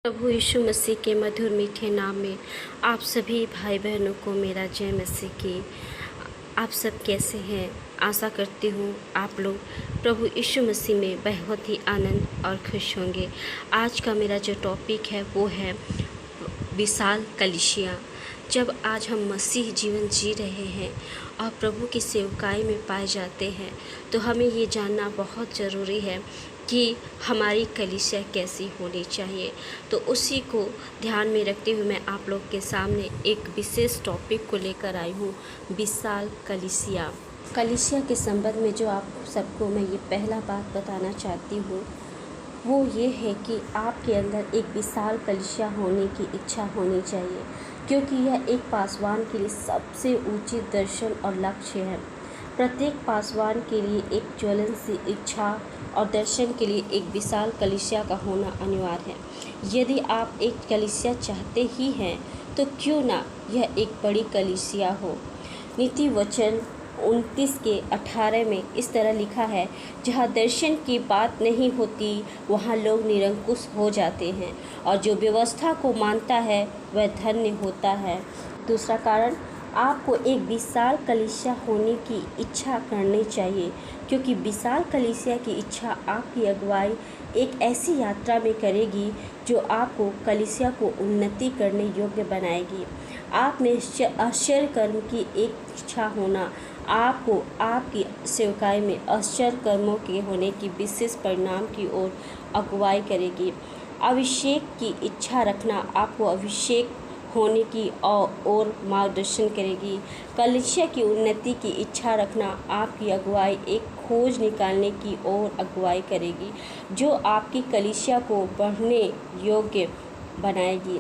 प्रभु यीशु मसीह के मधुर मीठे नाम में आप सभी भाई बहनों को मेरा जय मसीह की। आप सब कैसे हैं? आशा करती हूँ आप लोग प्रभु यीशु मसीह में बहुत ही आनंद और खुश होंगे। आज का मेरा जो टॉपिक है वो है विशाल कलीसिया। जब आज हम मसीह जीवन जी रहे हैं और प्रभु की सेवकाई में पाए जाते हैं तो हमें ये जानना बहुत ज़रूरी है कि हमारी कलीसिया कैसी होनी चाहिए। तो उसी को ध्यान में रखते हुए मैं आप लोग के सामने एक विशेष टॉपिक को लेकर आई हूँ, विशाल कलीसिया। कलीसिया के संबंध में जो आप सबको मैं ये पहला बात बताना चाहती हूँ वो ये है कि आपके अंदर एक विशाल कलीसिया होने की इच्छा होनी चाहिए, क्योंकि यह एक पासवान के लिए सबसे ऊंची दर्शन और लक्ष्य है। प्रत्येक पासवान के लिए एक ज्वलनशील इच्छा और दर्शन के लिए एक विशाल कलीसिया का होना अनिवार्य है। यदि आप एक कलीसिया चाहते ही हैं तो क्यों ना यह एक बड़ी कलीसिया हो। नीति वचन 29:18 में इस तरह लिखा है, जहाँ दर्शन की बात नहीं होती वहाँ लोग निरंकुश हो जाते हैं और जो व्यवस्था को मानता है वह धन्य होता है। दूसरा कारण, आपको एक विशाल कलीसिया होने की इच्छा करनी चाहिए, क्योंकि विशाल कलीसिया की इच्छा आपकी अगुवाई एक ऐसी यात्रा में करेगी जो आपको कलीसिया को उन्नति करने योग्य बनाएगी। आप में आश्चर्य कर्म की एक इच्छा होना आपको आपकी सेवकाई में आश्चर्य कर्मों के होने की विशेष परिणाम की ओर अगुवाई करेगी। अभिषेक की इच्छा रखना आपको अभिषेक होने की और मार्गदर्शन करेगी। कलीसिया की उन्नति की इच्छा रखना आपकी अगुवाई एक खोज निकालने की ओर अगुवाई करेगी जो आपकी कलीसिया को बढ़ने योग्य बनाएगी।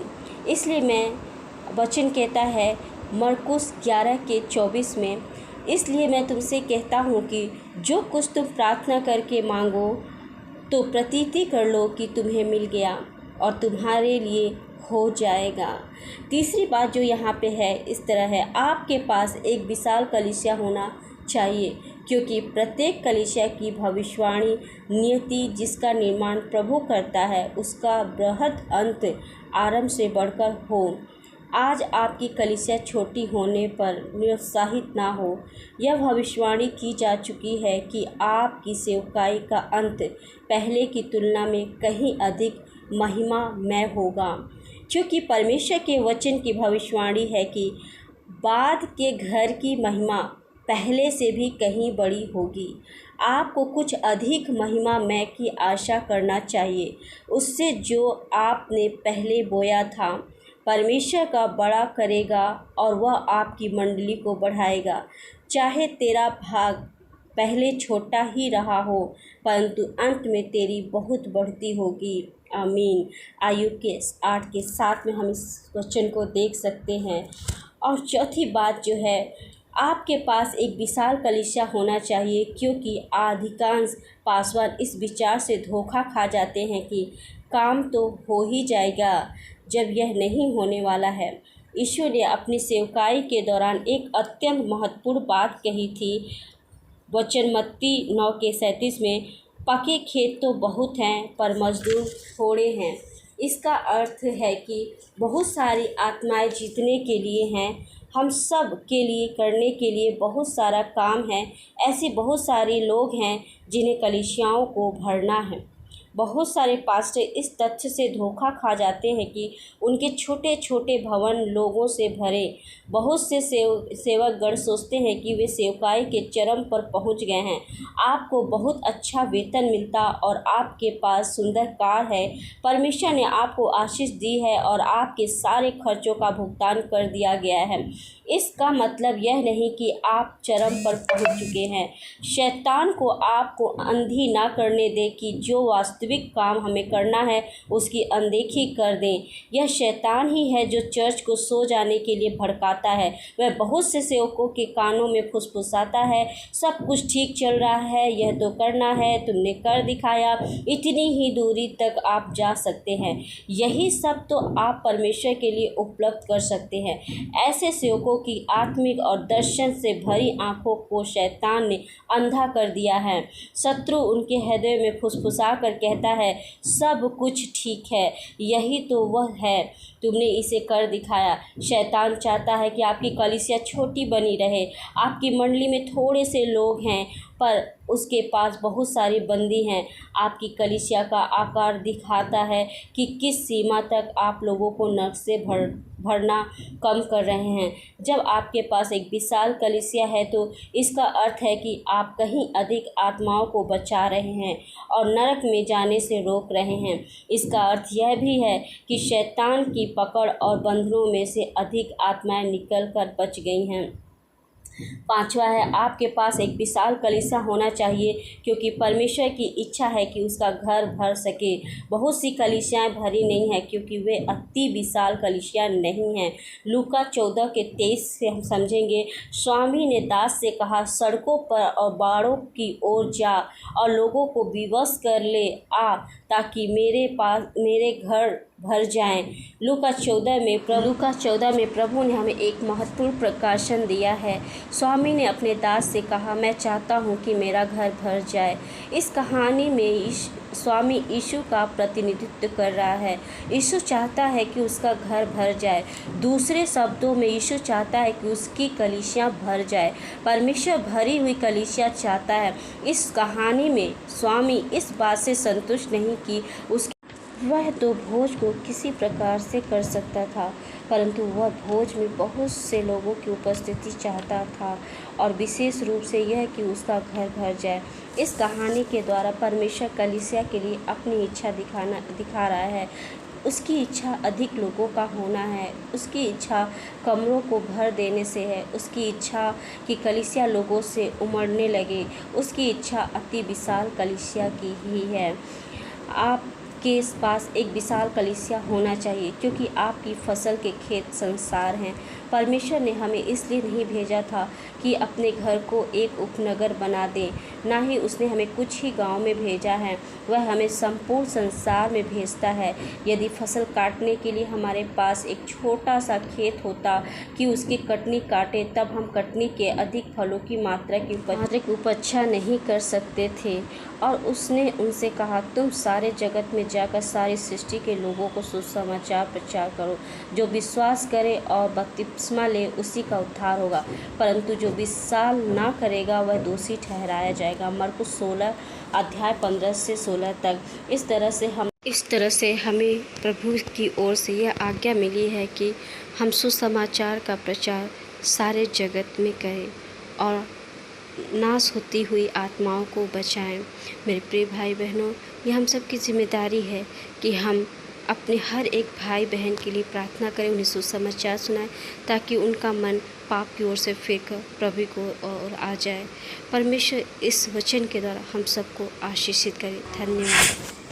इसलिए मैं वचन कहता है मरकुस 11:24 में, इसलिए मैं तुमसे कहता हूँ कि जो कुछ तुम प्रार्थना करके मांगो तो प्रतीति कर लो कि तुम्हें मिल गया और तुम्हारे लिए हो जाएगा। तीसरी बात जो यहाँ पे है इस तरह है, आपके पास एक विशाल कलीसिया होना चाहिए, क्योंकि प्रत्येक कलीसिया की भविष्यवाणी नियति जिसका निर्माण प्रभु करता है उसका बृहद अंत आरंभ से बढ़कर हो। आज आपकी कलीसिया छोटी होने पर निरुत्साहित ना हो। यह भविष्यवाणी की जा चुकी है कि आपकी सेवकाई का अंत पहले की तुलना में कहीं अधिक महिमामय होगा, क्योंकि परमेश्वर के वचन की भविष्यवाणी है कि बाद के घर की महिमा पहले से भी कहीं बड़ी होगी। आपको कुछ अधिक महिमामय की आशा करना चाहिए, उससे जो आपने पहले बोया था। परमेश्वर का बड़ा करेगा और वह आपकी मंडली को बढ़ाएगा। चाहे तेरा भाग पहले छोटा ही रहा हो, परंतु अंत में तेरी बहुत बढ़ती होगी। आमीन। आयुब के 8:7 में हम इस वचन को देख सकते हैं। और चौथी बात जो है, आपके पास एक विशाल कलीसिया होना चाहिए, क्योंकि अधिकांश पासवान इस विचार से धोखा खा जाते हैं कि काम तो हो ही जाएगा, जब यह नहीं होने वाला है। यीशु ने अपनी सेवकाई के दौरान एक अत्यंत महत्वपूर्ण बात कही थी। वचन मत्ती 9:37 में, पके खेत तो बहुत हैं पर मजदूर थोड़े हैं। इसका अर्थ है कि बहुत सारी आत्माएं जीतने के लिए हैं। हम सब के लिए करने के लिए बहुत सारा काम है। ऐसे बहुत सारे लोग हैं जिन्हें कलीसियाओं को भरना है। बहुत सारे पास्टर इस तथ्य से धोखा खा जाते हैं कि उनके छोटे छोटे भवन लोगों से भरे। बहुत से सेवकगण सोचते हैं कि वे सेवकाई के चरम पर पहुंच गए हैं। आपको बहुत अच्छा वेतन मिलता और आपके पास सुंदर कार है। परमेश्वर ने आपको आशीष दी है और आपके सारे खर्चों का भुगतान कर दिया गया है। इसका मतलब यह नहीं कि आप चरम पर पहुंच चुके हैं। शैतान को आपको अंधी ना करने दे कि जो वास्तविक काम हमें करना है उसकी अनदेखी कर दें। यह शैतान ही है जो चर्च को सो जाने के लिए भड़काता है। वह बहुत से सेवकों के कानों में फुसफुसाता है, सब कुछ ठीक चल रहा है, यह तो करना है, तुमने कर दिखाया, इतनी ही दूरी तक आप जा सकते हैं। यही सब तो आप परमेश्वर के लिए उपलब्ध कर सकते हैं। ऐसे सेवकों की आत्मिक और दर्शन से भरी आंखों को शैतान ने अंधा कर दिया है। शत्रु उनके हृदय में फुसफुसा कर कह कहता है सब कुछ ठीक है, यही तो वह है, तुमने इसे कर दिखाया। शैतान चाहता है कि आपकी कलीसिया छोटी बनी रहे, आपकी मंडली में थोड़े से लोग हैं पर उसके पास बहुत सारे बंदी हैं। आपकी कलीसिया का आकार दिखाता है कि किस सीमा तक आप लोगों को नर्क से भरना कम कर रहे हैं। जब आपके पास एक विशाल कलीसिया है तो इसका अर्थ है कि आप कहीं अधिक आत्माओं को बचा रहे हैं और नरक में जाने से रोक रहे हैं। इसका अर्थ यह भी है कि शैतान की पकड़ और बंधनों में से अधिक आत्माएं निकल कर बच गई हैं। पांचवा है, आपके पास एक विशाल कलीसिया होना चाहिए क्योंकि परमेश्वर की इच्छा है कि उसका घर भर सके। बहुत सी कलीसियाएं भरी नहीं हैं क्योंकि वे अति विशाल कलीसिया नहीं हैं। लूका 14:23 से हम समझेंगे, स्वामी ने दास से कहा, सड़कों पर और बाड़ों की ओर जा और लोगों को विवश कर ले आ ताकि मेरे घर भर जाएं। लूका 14 में प्रभु ने हमें एक महत्वपूर्ण प्रकाशन दिया है। स्वामी ने अपने दास से कहा, मैं चाहता हूँ कि मेरा घर भर जाए। इस कहानी में स्वामी यीशु का प्रतिनिधित्व कर रहा है। यीशु चाहता है कि उसका घर भर जाए। दूसरे शब्दों में यीशु चाहता है कि उसकी कलीसिया भर जाए। परमेश्वर भरी हुई कलीसिया चाहता है। इस कहानी में स्वामी इस बात से संतुष्ट नहीं कि वह तो भोज को किसी प्रकार से कर सकता था, परंतु वह भोज में बहुत से लोगों की उपस्थिति चाहता था और विशेष रूप से यह कि उसका घर भर जाए। इस कहानी के द्वारा परमेश्वर कलीसिया के लिए अपनी इच्छा दिखा रहा है। उसकी इच्छा अधिक लोगों का होना है। उसकी इच्छा कमरों को भर देने से है। उसकी इच्छा कि कलीसिया लोगों से उमड़ने लगे। उसकी इच्छा अति विशाल कलीसिया की ही है। आपके पास एक विशाल कलीसिया होना चाहिए क्योंकि आपकी फसल के खेत संसार हैं। परमेश्वर ने हमें इसलिए नहीं भेजा था कि अपने घर को एक उपनगर बना दें, ना ही उसने हमें कुछ ही गांव में भेजा है। वह हमें संपूर्ण संसार में भेजता है। यदि फसल काटने के लिए हमारे पास एक छोटा सा खेत होता कि उसकी कटनी काटे, तब हम कटनी के अधिक फलों की मात्रा की उपज नहीं कर सकते थे। और उसने उनसे कहा, तुम सारे जगत में जाकर सारी सृष्टि के लोगों को सुसमाचार प्रचार करो। जो विश्वास करे और बपतिस्मा ले उसी का उद्धार होगा, परंतु जो विश्वास ना करेगा वह दोषी ठहराया जाएगा। मरकुस 16:15-16 तक। इस तरह से हमें प्रभु की ओर से यह आज्ञा मिली है कि हम सुसमाचार का प्रचार सारे जगत में करें और नाश होती हुई आत्माओं को बचाएं। मेरे प्रिय भाई बहनों, यह हम सब की जिम्मेदारी है कि हम अपने हर एक भाई बहन के लिए प्रार्थना करें, उन्हें सुसमाचार सुनाएं ताकि उनका मन पाप की ओर से फिर कर प्रभु को ओर आ जाए। परमेश्वर इस वचन के द्वारा हम सबको आशीषित करे। धन्यवाद।